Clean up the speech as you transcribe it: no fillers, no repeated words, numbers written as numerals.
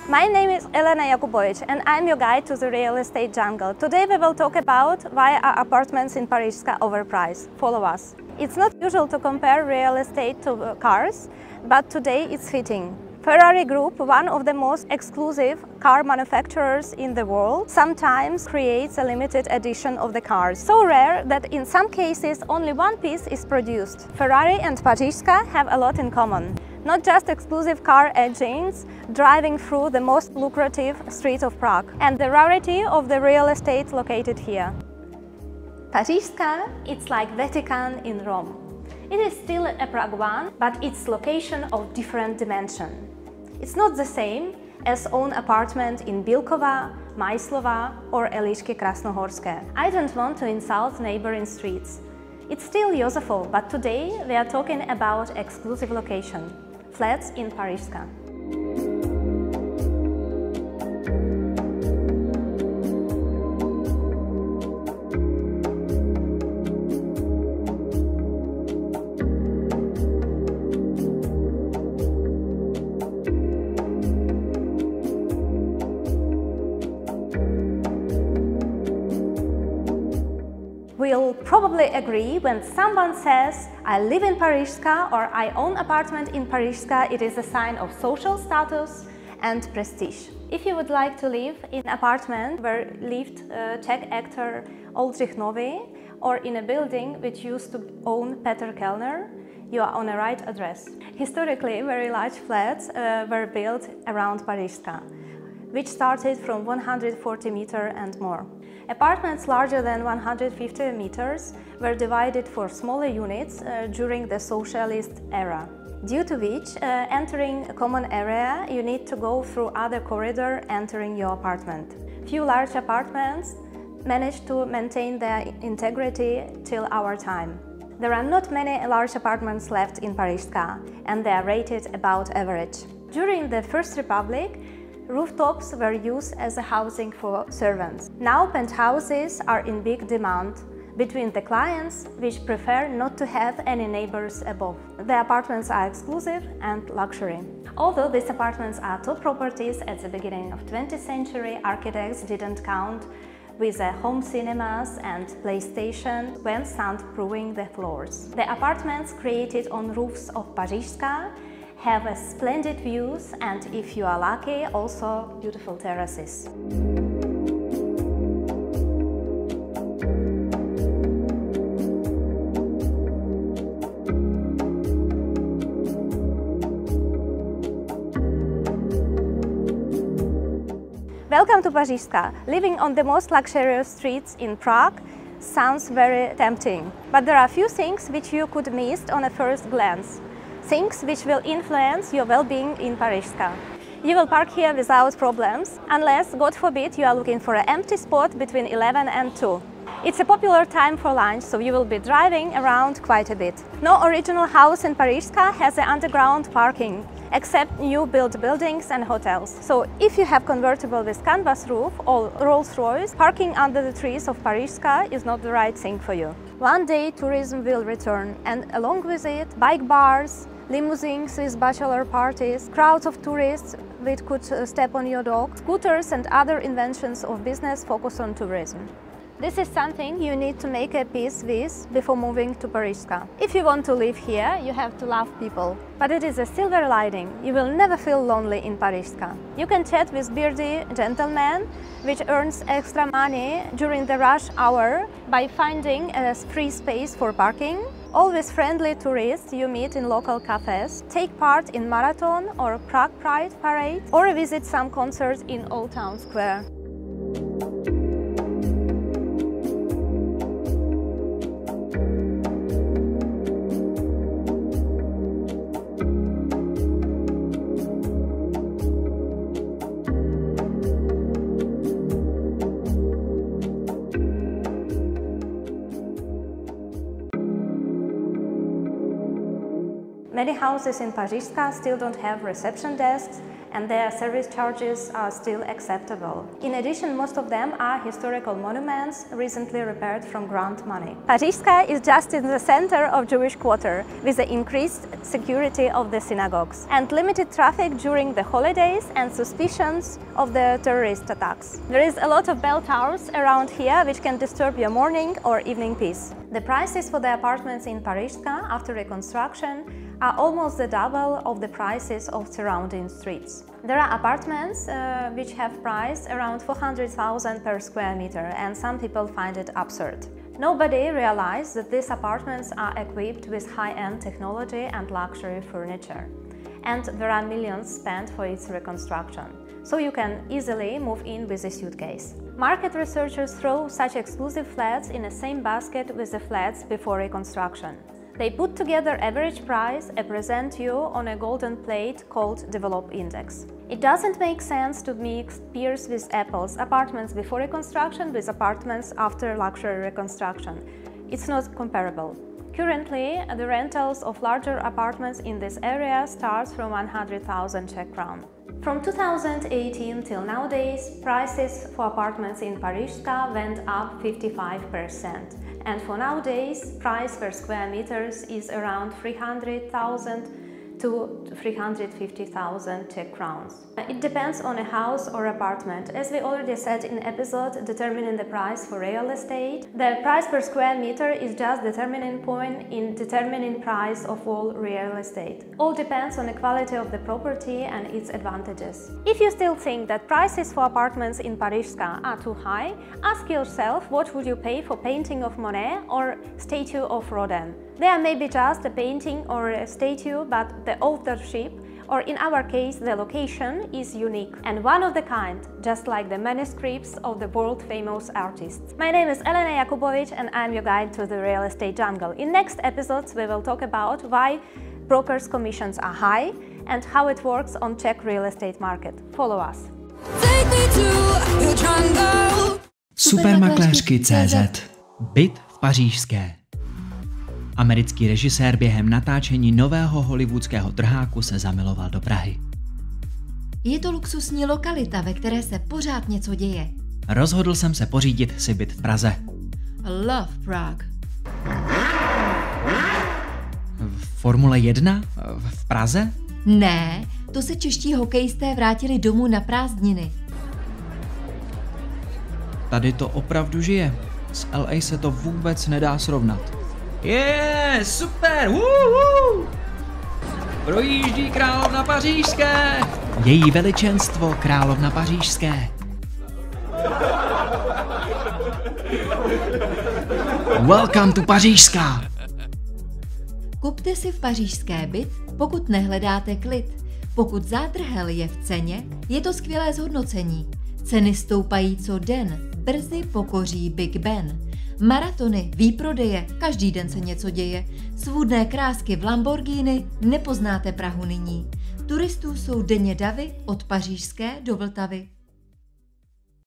My name is Elena Jakubovic and I'm your guide to the real estate jungle. Today we will talk about why are apartments in Pařížská overpriced. Follow us. It's not usual to compare real estate to cars, but today it's fitting. Ferrari Group, one of the most exclusive car manufacturers in the world, sometimes creates a limited edition of the cars. So rare that in some cases only one piece is produced. Ferrari and Pařížská have a lot in common. Not just exclusive car engines driving through the most lucrative streets of Prague and the rarity of the real estate located here. Pařížská, it's like Vatican in Rome. It is still a Prague one, but its location of different dimension. It's not the same as own apartment in Bílkova, Majslova or Elišky Krasnohorské. I don't want to insult neighboring streets. It's still useful, but today we are talking about exclusive location. Flats in Pařížská. We'll probably agree when someone says, I live in Pařížská or I own apartment in Pařížská, it is a sign of social status and prestige. If you would like to live in an apartment where lived Czech actor Oldřich Nový or in a building which used to own Petr Kellner, you are on the right address. Historically, very large flats were built around Pařížská, which started from 140 meters and more. Apartments larger than 150 meters were divided for smaller units during the socialist era, due to which entering a common area you need to go through other corridor entering your apartment. Few large apartments managed to maintain their integrity till our time. There are not many large apartments left in Pařížská and they are rated about average. During the First Republic, rooftops were used as a housing for servants. Now penthouses are in big demand between the clients which prefer not to have any neighbors above. The apartments are exclusive and luxury. Although these apartments are top properties at the beginning of 20th century, architects didn't count with home cinemas and PlayStation when soundproofing the floors. The apartments created on roofs of Pařížská have a splendid views and, if you are lucky, also beautiful terraces. Welcome to Pařížská. Living on the most luxurious streets in Prague sounds very tempting, but there are a few things which you could miss on a first glance. Things which will influence your well-being in Pařížská. You will park here without problems, unless, God forbid, you are looking for an empty spot between 11 and 2. It's a popular time for lunch, so you will be driving around quite a bit. No original house in Pařížská has an underground parking, except new built buildings and hotels. So if you have convertible with canvas roof or Rolls-Royce, parking under the trees of Pařížská is not the right thing for you. One day tourism will return, and along with it, bike bars, limousines with bachelor parties, crowds of tourists which could step on your dog, scooters and other inventions of business focused on tourism. This is something you need to make a peace with before moving to Pařížská. If you want to live here, you have to love people. But it is a silver lining. You will never feel lonely in Pařížská. You can chat with beardy gentleman, which earns extra money during the rush hour by finding a free space for parking. Always friendly tourists you meet in local cafes, take part in marathon or Prague Pride parade, or visit some concerts in Old Town Square. Many houses in Pařížská still don't have reception desks and their service charges are still acceptable. In addition, most of them are historical monuments recently repaired from grant money. Pařížská is just in the center of Jewish quarter, with the increased security of the synagogues and limited traffic during the holidays and suspicions of the terrorist attacks. There is a lot of bell towers around here which can disturb your morning or evening peace. The prices for the apartments in Pařížská after reconstruction are almost the double of the prices of surrounding streets. There are apartments which have priced around 400,000 per square meter, and some people find it absurd. Nobody realized that these apartments are equipped with high-end technology and luxury furniture, and there are millions spent for its reconstruction, so you can easily move in with a suitcase. Market researchers throw such exclusive flats in the same basket with the flats before reconstruction. They put together average price and present you on a golden plate called Develop Index. It doesn't make sense to mix pears with apples, apartments before reconstruction with apartments after luxury reconstruction. It's not comparable. Currently, the rentals of larger apartments in this area starts from 100,000 Czech crown. From 2018 till nowadays, prices for apartments in Pařížská went up 55%. And for nowadays, price per square meters is around 300,000 to 350,000 Czech crowns. It depends on a house or apartment. As we already said in episode determining the price for real estate, the price per square meter is just determining point in determining price of all real estate. All depends on the quality of the property and its advantages. If you still think that prices for apartments in Pařížská are too high, ask yourself what would you pay for painting of Monet or statue of Rodin. There may be just a painting or a statue, but the authorship, or in our case, the location, is unique and one of the kind, just like the manuscripts of the world-famous artists. My name is Elena Jakubovic and I'm your guide to the real estate jungle. In next episodes, we will talk about why brokers' commissions are high and how it works on Czech real estate market. Follow us. Supermakléřky.cz. Byt v Pařížské. Americký režisér během natáčení nového hollywoodského trháku se zamiloval do Prahy. Je to luxusní lokalita, ve které se pořád něco děje. Rozhodl jsem se pořídit si byt v Praze. Love Prague. Formule 1? V Praze? Ne, to se čeští hokejisté vrátili domů na prázdniny. Tady to opravdu žije. S LA se to vůbec nedá srovnat. Super! Projíždí královna Pařížské! Její veličenstvo královna Pařížské. Welcome to Pařížská! Kupte si v Pařížské byt, pokud nehledáte klid. Pokud zádrhel je v ceně, je to skvělé zhodnocení. Ceny stoupají co den, brzy pokoří Big Ben. Maratony, výprodeje, každý den se něco děje. Svůdné krásky v Lamborghini, nepoznáte Prahu nyní. Turistů jsou denně davy od Pařížské do Vltavy.